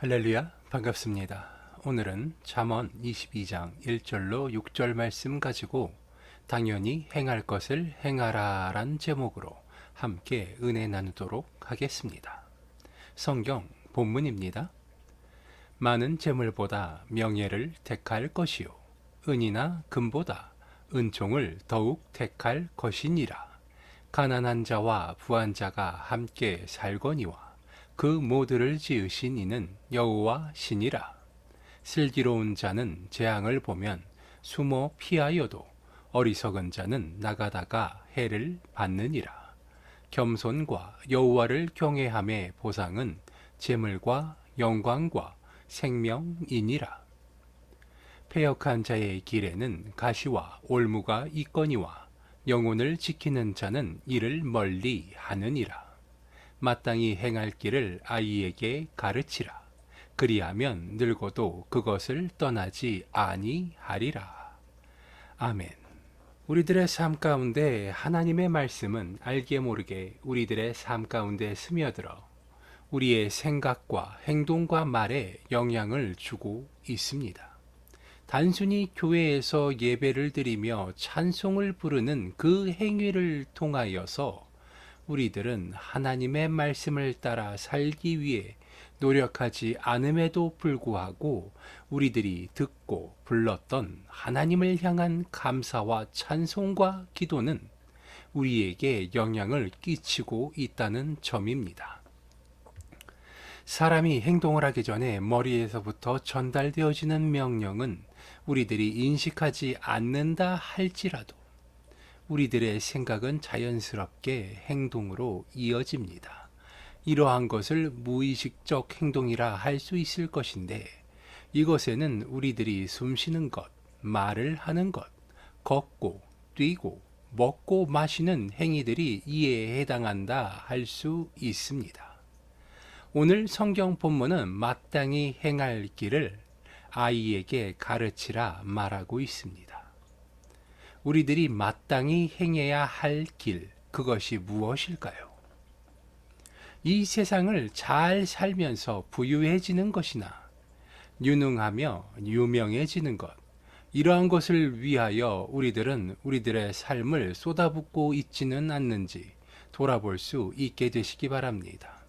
할렐루야, 반갑습니다. 오늘은 잠언 22장 1절로 6절 말씀 가지고 당연히 행할 것을 행하라 란 제목으로 함께 은혜 나누도록 하겠습니다. 성경 본문입니다. 많은 재물보다 명예를 택할 것이요 은이나 금보다 은총을 더욱 택할 것이니라. 가난한 자와 부한 자가 함께 살거니와 그 모두를 지으신 이는 여호와 신이라. 슬기로운 자는 재앙을 보면 숨어 피하여도 어리석은 자는 나가다가 해를 받느니라. 겸손과 여호와를 경외함의 보상은 재물과 영광과 생명이니라. 패역한 자의 길에는 가시와 올무가 있거니와 영혼을 지키는 자는 이를 멀리 하느니라. 마땅히 행할 길을 아이에게 가르치라. 그리하면 늙어도 그것을 떠나지 아니하리라. 아멘. 우리들의 삶 가운데 하나님의 말씀은 알게 모르게 우리들의 삶 가운데 스며들어 우리의 생각과 행동과 말에 영향을 주고 있습니다. 단순히 교회에서 예배를 드리며 찬송을 부르는 그 행위를 통하여서 우리들은 하나님의 말씀을 따라 살기 위해 노력하지 않음에도 불구하고 우리들이 듣고 불렀던 하나님을 향한 감사와 찬송과 기도는 우리에게 영향을 끼치고 있다는 점입니다. 사람이 행동을 하기 전에 머리에서부터 전달되어지는 명령은 우리들이 인식하지 않는다 할지라도 우리들의 생각은 자연스럽게 행동으로 이어집니다. 이러한 것을 무의식적 행동이라 할 수 있을 것인데 이것에는 우리들이 숨쉬는 것, 말을 하는 것, 걷고 뛰고 먹고 마시는 행위들이 이에 해당한다 할 수 있습니다. 오늘 성경 본문은 마땅히 행할 길을 아이에게 가르치라 말하고 있습니다. 우리들이 마땅히 행해야 할 길, 그것이 무엇일까요? 이 세상을 잘 살면서 부유해지는 것이나 유능하며 유명해지는 것, 이러한 것을 위하여 우리들은 우리들의 삶을 쏟아붓고 있지는 않는지 돌아볼 수 있게 되시기 바랍니다.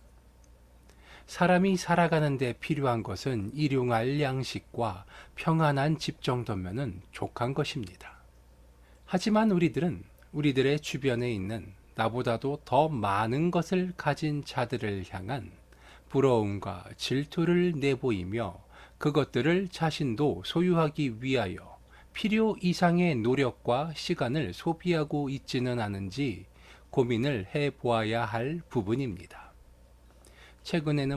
사람이 살아가는 데 필요한 것은 일용할 양식과 평안한 집 정도면은 족한 것입니다. 하지만 우리들은 우리들의 주변에 있는 나보다도 더 많은 것을 가진 자들을 향한 부러움과 질투를 내보이며 그것들을 자신도 소유하기 위하여 필요 이상의 노력과 시간을 소비하고 있지는 않은지 고민을 해보아야 할 부분입니다. 최근에는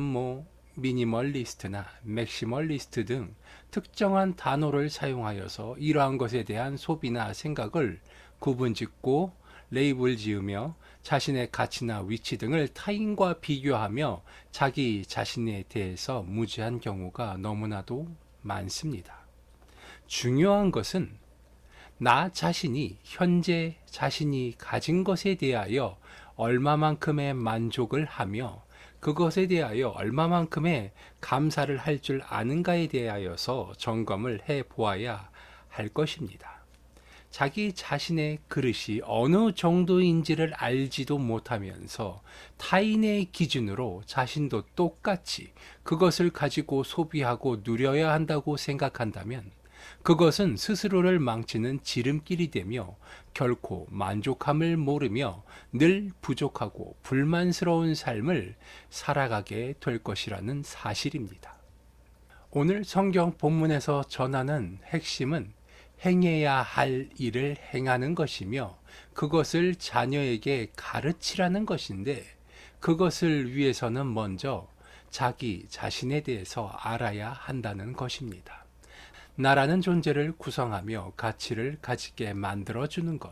미니멀리스트나 맥시멀리스트 등 특정한 단어를 사용하여서 이러한 것에 대한 소비나 생각을 구분짓고 레이블 지으며 자신의 가치나 위치 등을 타인과 비교하며 자기 자신에 대해서 무지한 경우가 너무나도 많습니다. 중요한 것은 나 자신이 현재 자신이 가진 것에 대하여 얼마만큼의 만족을 하며 그것에 대하여 얼마만큼의 감사를 할 줄 아는가에 대하여서 점검을 해 보아야 할 것입니다. 자기 자신의 그릇이 어느 정도인지를 알지도 못하면서 타인의 기준으로 자신도 똑같이 그것을 가지고 소비하고 누려야 한다고 생각한다면 그것은 스스로를 망치는 지름길이 되며 결코 만족함을 모르며 늘 부족하고 불만스러운 삶을 살아가게 될 것이라는 사실입니다. 오늘 성경 본문에서 전하는 핵심은 행해야 할 일을 행하는 것이며 그것을 자녀에게 가르치라는 것인데 그것을 위해서는 먼저 자기 자신에 대해서 알아야 한다는 것입니다. 나라는 존재를 구성하며 가치를 가지게 만들어주는 것.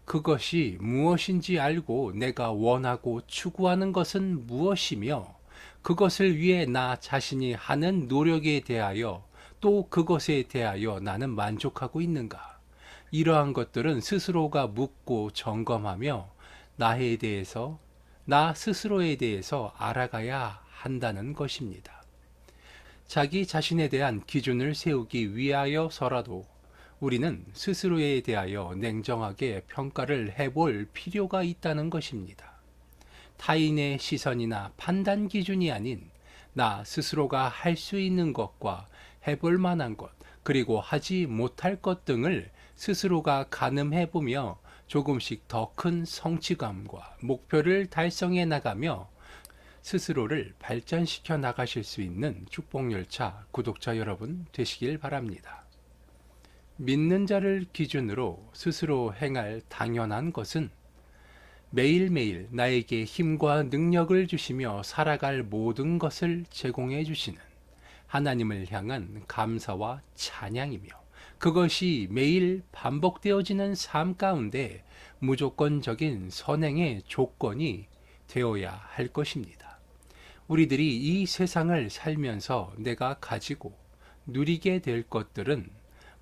그것이 무엇인지 알고 내가 원하고 추구하는 것은 무엇이며 그것을 위해 나 자신이 하는 노력에 대하여 또 그것에 대하여 나는 만족하고 있는가. 이러한 것들은 스스로가 묻고 점검하며 나에 대해서, 나 스스로에 대해서 알아가야 한다는 것입니다. 자기 자신에 대한 기준을 세우기 위하여서라도 우리는 스스로에 대하여 냉정하게 평가를 해볼 필요가 있다는 것입니다. 타인의 시선이나 판단 기준이 아닌 나 스스로가 할 수 있는 것과 해볼 만한 것, 그리고 하지 못할 것 등을 스스로가 가늠해 보며 조금씩 더 큰 성취감과 목표를 달성해 나가며 스스로를 발전시켜 나가실 수 있는 축복열차 구독자 여러분 되시길 바랍니다. 믿는 자를 기준으로 스스로 행할 당연한 것은 매일매일 나에게 힘과 능력을 주시며 살아갈 모든 것을 제공해 주시는 하나님을 향한 감사와 찬양이며, 그것이 매일 반복되어지는 삶 가운데 무조건적인 선행의 조건이 되어야 할 것입니다. 우리들이 이 세상을 살면서 내가 가지고 누리게 될 것들은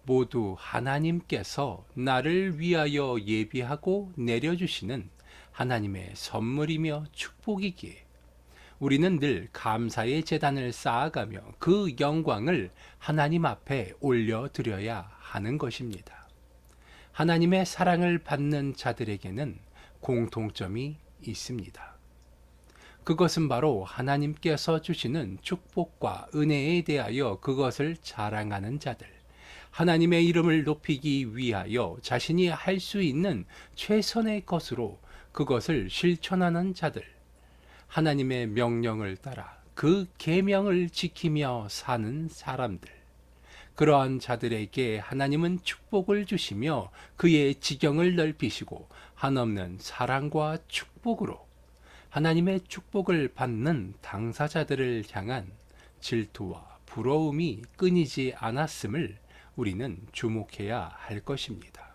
모두 하나님께서 나를 위하여 예비하고 내려주시는 하나님의 선물이며 축복이기에 우리는 늘 감사의 제단을 쌓아가며 그 영광을 하나님 앞에 올려드려야 하는 것입니다. 하나님의 사랑을 받는 자들에게는 공통점이 있습니다. 그것은 바로 하나님께서 주시는 축복과 은혜에 대하여 그것을 자랑하는 자들, 하나님의 이름을 높이기 위하여 자신이 할 수 있는 최선의 것으로 그것을 실천하는 자들, 하나님의 명령을 따라 그 계명을 지키며 사는 사람들, 그러한 자들에게 하나님은 축복을 주시며 그의 지경을 넓히시고 한없는 사랑과 축복으로 하나님의 축복을 받는 당사자들을 향한 질투와 부러움이 끊이지 않았음을 우리는 주목해야 할 것입니다.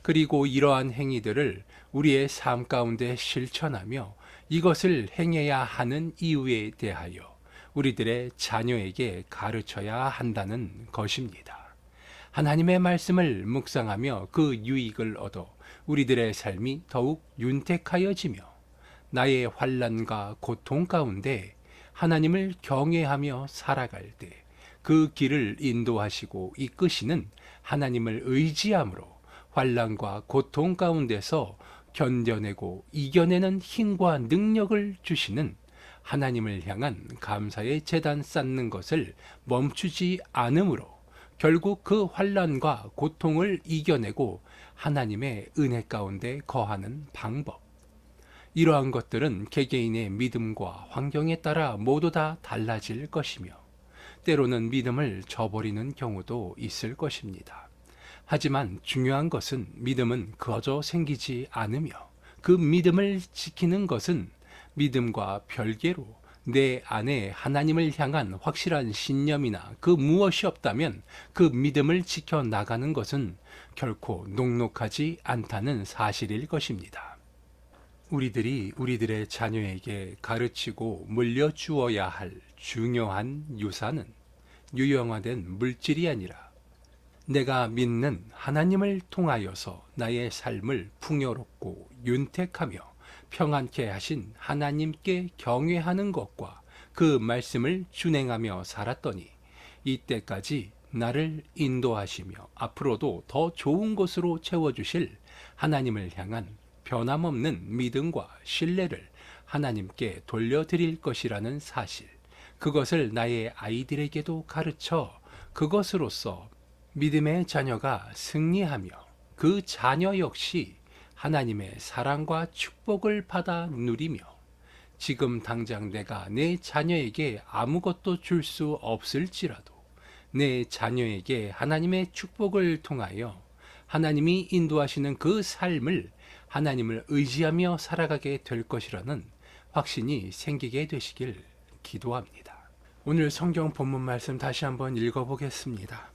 그리고 이러한 행위들을 우리의 삶 가운데 실천하며 이것을 행해야 하는 이유에 대하여 우리들의 자녀에게 가르쳐야 한다는 것입니다. 하나님의 말씀을 묵상하며 그 유익을 얻어 우리들의 삶이 더욱 윤택하여지며 나의 환난과 고통 가운데 하나님을 경외하며 살아갈 때 그 길을 인도하시고 이끄시는 하나님을 의지함으로 환난과 고통 가운데서 견뎌내고 이겨내는 힘과 능력을 주시는 하나님을 향한 감사의 제단 쌓는 것을 멈추지 않으므로 결국 그 환난과 고통을 이겨내고 하나님의 은혜 가운데 거하는 방법, 이러한 것들은 개개인의 믿음과 환경에 따라 모두 다 달라질 것이며 때로는 믿음을 저버리는 경우도 있을 것입니다. 하지만 중요한 것은 믿음은 거저 생기지 않으며 그 믿음을 지키는 것은 믿음과 별개로 내 안에 하나님을 향한 확실한 신념이나 그 무엇이 없다면 그 믿음을 지켜나가는 것은 결코 녹록하지 않다는 사실일 것입니다. 우리들이 우리들의 자녀에게 가르치고 물려주어야 할 중요한 유산은 유형화된 물질이 아니라 내가 믿는 하나님을 통하여서 나의 삶을 풍요롭고 윤택하며 평안케 하신 하나님께 경외하는 것과 그 말씀을 준행하며 살았더니 이때까지 나를 인도하시며 앞으로도 더 좋은 것으로 채워주실 하나님을 향한 변함없는 믿음과 신뢰를 하나님께 돌려드릴 것이라는 사실, 그것을 나의 아이들에게도 가르쳐 그것으로써 믿음의 자녀가 승리하며 그 자녀 역시 하나님의 사랑과 축복을 받아 누리며 지금 당장 내가 내 자녀에게 아무것도 줄 수 없을지라도 내 자녀에게 하나님의 축복을 통하여 하나님이 인도하시는 그 삶을 하나님을 의지하며 살아가게 될 것이라는 확신이 생기게 되시길 기도합니다. 오늘 성경 본문 말씀 다시 한번 읽어보겠습니다.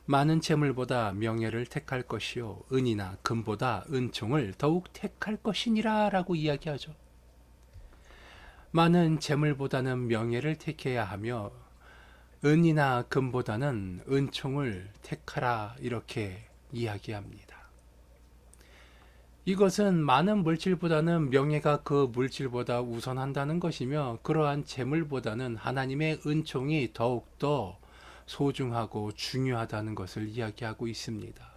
많은 재물보다 명예를 택할 것이요 은이나 금보다 은총을 더욱 택할 것이니라 라고 이야기하죠. 많은 재물보다는 명예를 택해야 하며 은이나 금보다는 은총을 택하라 이렇게 이야기합니다. 이것은 많은 물질보다는 명예가 그 물질보다 우선한다는 것이며, 그러한 재물보다는 하나님의 은총이 더욱더 소중하고 중요하다는 것을 이야기하고 있습니다.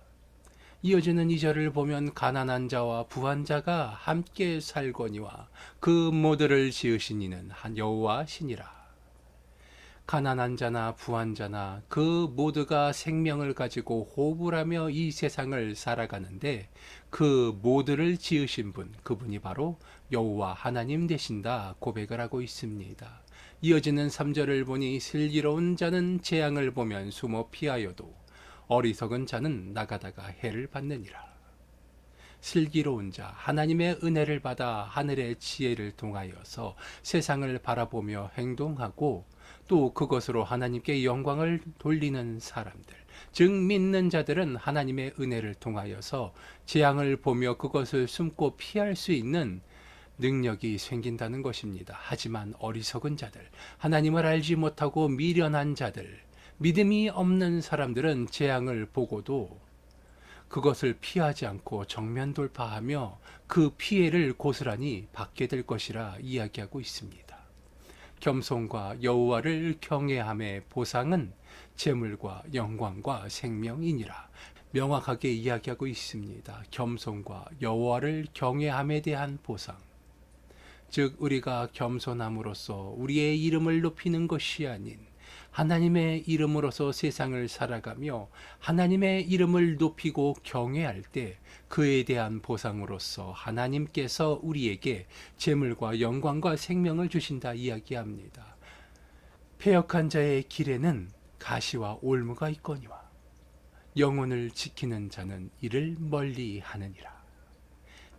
이어지는 2절을 보면 가난한 자와 부한 자가 함께 살거니와 그 모두를 지으신 이는 한 여호와 신이라. 가난한 자나 부한 자나 그 모두가 생명을 가지고 호흡하며 이 세상을 살아가는데, 그 모두를 지으신 분, 그분이 바로 여호와 하나님 되신다 고백을 하고 있습니다. 이어지는 3절을 보니 슬기로운 자는 재앙을 보면 숨어 피하여도 어리석은 자는 나가다가 해를 받느니라. 슬기로운 자, 하나님의 은혜를 받아 하늘의 지혜를 통하여서 세상을 바라보며 행동하고 또 그것으로 하나님께 영광을 돌리는 사람들, 즉 믿는 자들은 하나님의 은혜를 통하여서 재앙을 보며 그것을 숨고 피할 수 있는 능력이 생긴다는 것입니다. 하지만 어리석은 자들, 하나님을 알지 못하고 미련한 자들, 믿음이 없는 사람들은 재앙을 보고도 그것을 피하지 않고 정면 돌파하며 그 피해를 고스란히 받게 될 것이라 이야기하고 있습니다. 겸손과 여호와를 경외함의 보상은 재물과 영광과 생명이니라 명확하게 이야기하고 있습니다. 겸손과 여호와를 경외함에 대한 보상, 즉 우리가 겸손함으로써 우리의 이름을 높이는 것이 아닌 하나님의 이름으로서 세상을 살아가며 하나님의 이름을 높이고 경외할 때 그에 대한 보상으로서 하나님께서 우리에게 재물과 영광과 생명을 주신다 이야기합니다. 패역한 자의 길에는 가시와 올무가 있거니와 영혼을 지키는 자는 이를 멀리 하느니라.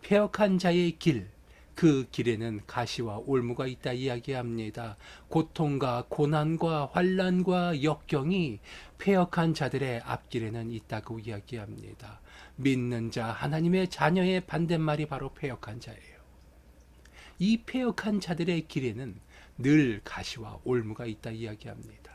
패역한 자의 길, 그 길에는 가시와 올무가 있다 이야기합니다. 고통과 고난과 환난과 역경이 패역한 자들의 앞길에는 있다고 이야기합니다. 믿는 자, 하나님의 자녀의 반대말이 바로 패역한 자예요. 이 패역한 자들의 길에는 늘 가시와 올무가 있다 이야기합니다.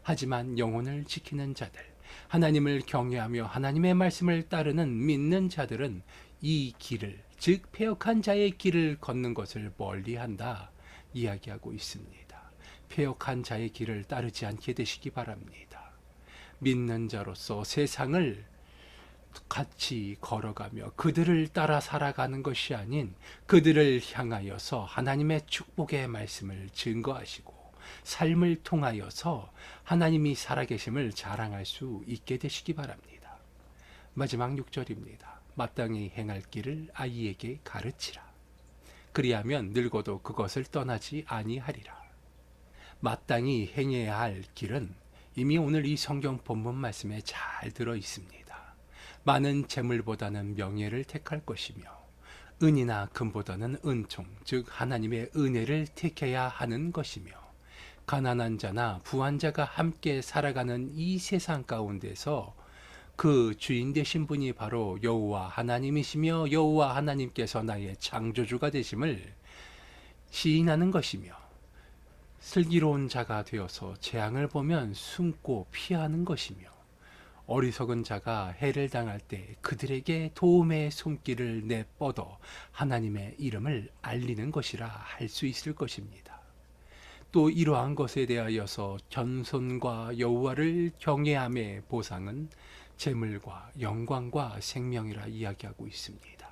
하지만 영혼을 지키는 자들, 하나님을 경외하며 하나님의 말씀을 따르는 믿는 자들은 이 길을, 즉 패역한 자의 길을 걷는 것을 멀리한다 이야기하고 있습니다. 패역한 자의 길을 따르지 않게 되시기 바랍니다. 믿는 자로서 세상을 같이 걸어가며 그들을 따라 살아가는 것이 아닌 그들을 향하여서 하나님의 축복의 말씀을 증거하시고 삶을 통하여서 하나님이 살아계심을 자랑할 수 있게 되시기 바랍니다. 마지막 6절입니다. 마땅히 행할 길을 아이에게 가르치라. 그리하면 늙어도 그것을 떠나지 아니하리라. 마땅히 행해야 할 길은 이미 오늘 이 성경 본문 말씀에 잘 들어 있습니다. 많은 재물보다는 명예를 택할 것이며 은이나 금보다는 은총, 즉 하나님의 은혜를 택해야 하는 것이며 가난한 자나 부한 자가 함께 살아가는 이 세상 가운데서 그 주인 되신 분이 바로 여호와 하나님이시며 여호와 하나님께서 나의 창조주가 되심을 시인하는 것이며 슬기로운 자가 되어서 재앙을 보면 숨고 피하는 것이며 어리석은 자가 해를 당할 때 그들에게 도움의 손길을 내뻗어 하나님의 이름을 알리는 것이라 할 수 있을 것입니다. 또 이러한 것에 대하여서 겸손과 여호와를 경외함의 보상은 재물과 영광과 생명이라 이야기하고 있습니다.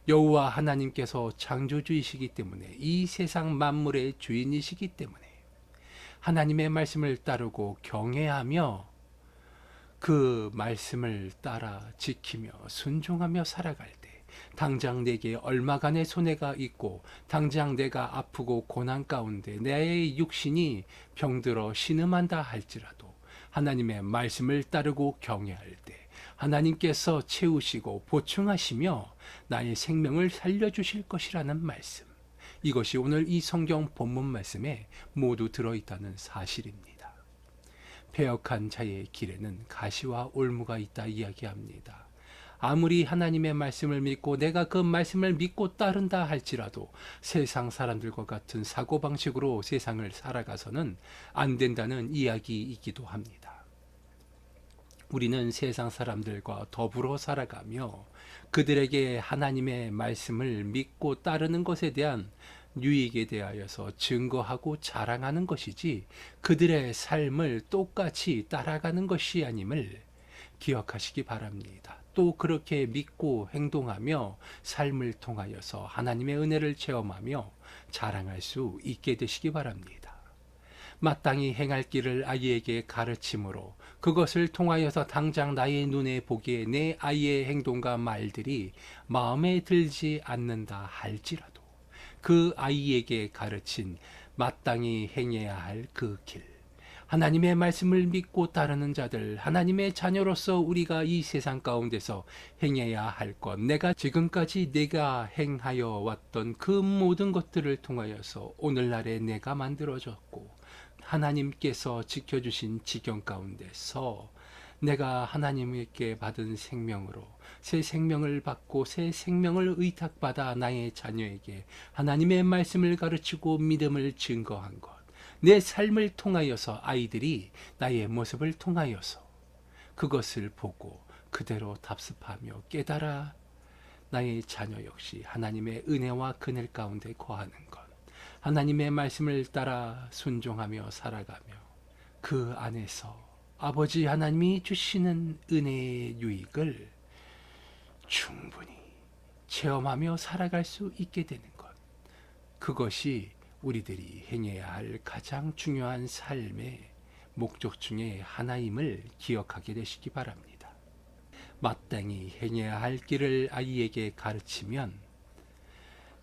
여호와 하나님께서 창조주이시기 때문에 이 세상 만물의 주인이시기 때문에 하나님의 말씀을 따르고 경외하며 그 말씀을 따라 지키며 순종하며 살아갈 때 당장 내게 얼마간의 손해가 있고 당장 내가 아프고 고난 가운데 내 육신이 병들어 신음한다 할지라도 하나님의 말씀을 따르고 경외할 때 하나님께서 채우시고 보충하시며 나의 생명을 살려주실 것이라는 말씀, 이것이 오늘 이 성경 본문 말씀에 모두 들어있다는 사실입니다. 패역한 자의 길에는 가시와 올무가 있다 이야기합니다. 아무리 하나님의 말씀을 믿고 내가 그 말씀을 믿고 따른다 할지라도 세상 사람들과 같은 사고방식으로 세상을 살아가서는 안 된다는 이야기이기도 합니다. 우리는 세상 사람들과 더불어 살아가며 그들에게 하나님의 말씀을 믿고 따르는 것에 대한 유익에 대하여서 증거하고 자랑하는 것이지 그들의 삶을 똑같이 따라가는 것이 아님을 기억하시기 바랍니다. 또 그렇게 믿고 행동하며 삶을 통하여서 하나님의 은혜를 체험하며 자랑할 수 있게 되시기 바랍니다. 마땅히 행할 길을 아이에게 가르침으로 그것을 통하여서 당장 나의 눈에 보기에 내 아이의 행동과 말들이 마음에 들지 않는다 할지라도 그 아이에게 가르친 마땅히 행해야 할 그 길, 하나님의 말씀을 믿고 따르는 자들, 하나님의 자녀로서 우리가 이 세상 가운데서 행해야 할 것, 내가 지금까지 내가 행하여 왔던 그 모든 것들을 통하여서 오늘날에 내가 만들어졌고 하나님께서 지켜주신 지경 가운데서 내가 하나님께 받은 생명으로 새 생명을 받고 새 생명을 의탁받아 나의 자녀에게 하나님의 말씀을 가르치고 믿음을 증거한 것, 내 삶을 통하여서 아이들이 나의 모습을 통하여서 그것을 보고 그대로 답습하며 깨달아 나의 자녀 역시 하나님의 은혜와 그늘 가운데 거하는 것, 하나님의 말씀을 따라 순종하며 살아가며 그 안에서 아버지 하나님이 주시는 은혜의 유익을 충분히 체험하며 살아갈 수 있게 되는 것, 그것이 우리들이 행해야 할 가장 중요한 삶의 목적 중에 하나임을 기억하게 되시기 바랍니다. 마땅히 행해야 할 길을 아이에게 가르치면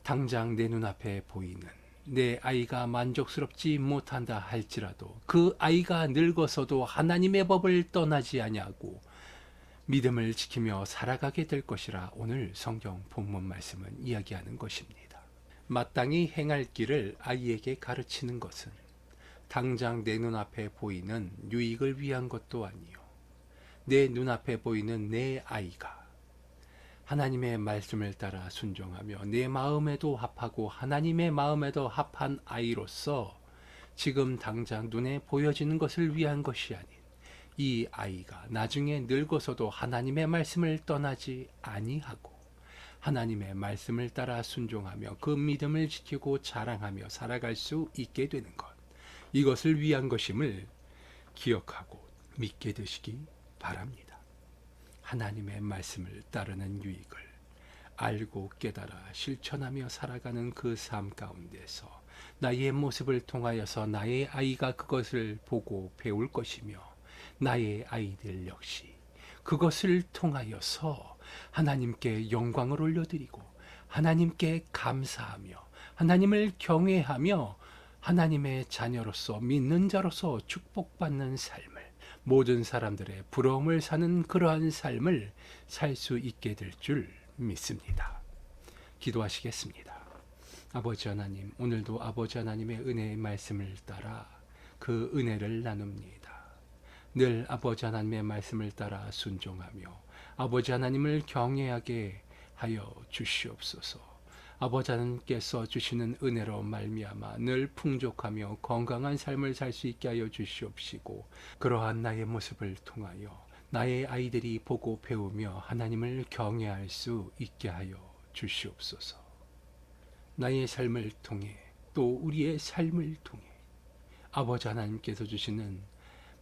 당장 내 눈앞에 보이는 내 아이가 만족스럽지 못한다 할지라도 그 아이가 늙어서도 하나님의 법을 떠나지 아니하고 믿음을 지키며 살아가게 될 것이라 오늘 성경 본문 말씀은 이야기하는 것입니다. 마땅히 행할 길을 아이에게 가르치는 것은 당장 내 눈앞에 보이는 유익을 위한 것도 아니요, 내 눈앞에 보이는 내 아이가 하나님의 말씀을 따라 순종하며 내 마음에도 합하고 하나님의 마음에도 합한 아이로서 지금 당장 눈에 보여지는 것을 위한 것이 아닌 이 아이가 나중에 늙어서도 하나님의 말씀을 떠나지 아니하고 하나님의 말씀을 따라 순종하며 그 믿음을 지키고 자랑하며 살아갈 수 있게 되는 것, 이것을 위한 것임을 기억하고 믿게 되시기 바랍니다. 하나님의 말씀을 따르는 유익을 알고 깨달아 실천하며 살아가는 그 삶 가운데서 나의 모습을 통하여서 나의 아이가 그것을 보고 배울 것이며 나의 아이들 역시 그것을 통하여서 하나님께 영광을 올려드리고 하나님께 감사하며 하나님을 경외하며 하나님의 자녀로서 믿는 자로서 축복받는 삶을, 모든 사람들의 부러움을 사는 그러한 삶을 살 수 있게 될 줄 믿습니다. 기도하시겠습니다. 아버지 하나님, 오늘도 아버지 하나님의 은혜의 말씀을 따라 그 은혜를 나눕니다. 늘 아버지 하나님의 말씀을 따라 순종하며 아버지 하나님을 경외하게 하여 주시옵소서. 아버지 하나님께서 주시는 은혜로 말미암아 늘 풍족하며 건강한 삶을 살 수 있게 하여 주시옵시고, 그러한 나의 모습을 통하여 나의 아이들이 보고 배우며 하나님을 경외할 수 있게 하여 주시옵소서. 나의 삶을 통해 또 우리의 삶을 통해 아버지 하나님께서 주시는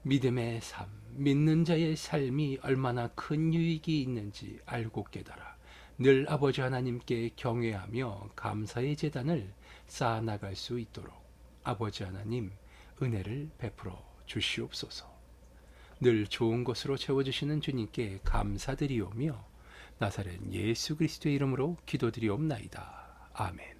믿음의 삶, 믿는 자의 삶이 얼마나 큰 유익이 있는지 알고 깨달아 늘 아버지 하나님께 경외하며 감사의 제단을 쌓아나갈 수 있도록 아버지 하나님 은혜를 베풀어 주시옵소서. 늘 좋은 것으로 채워주시는 주님께 감사드리오며 나사렛 예수 그리스도의 이름으로 기도드리옵나이다. 아멘.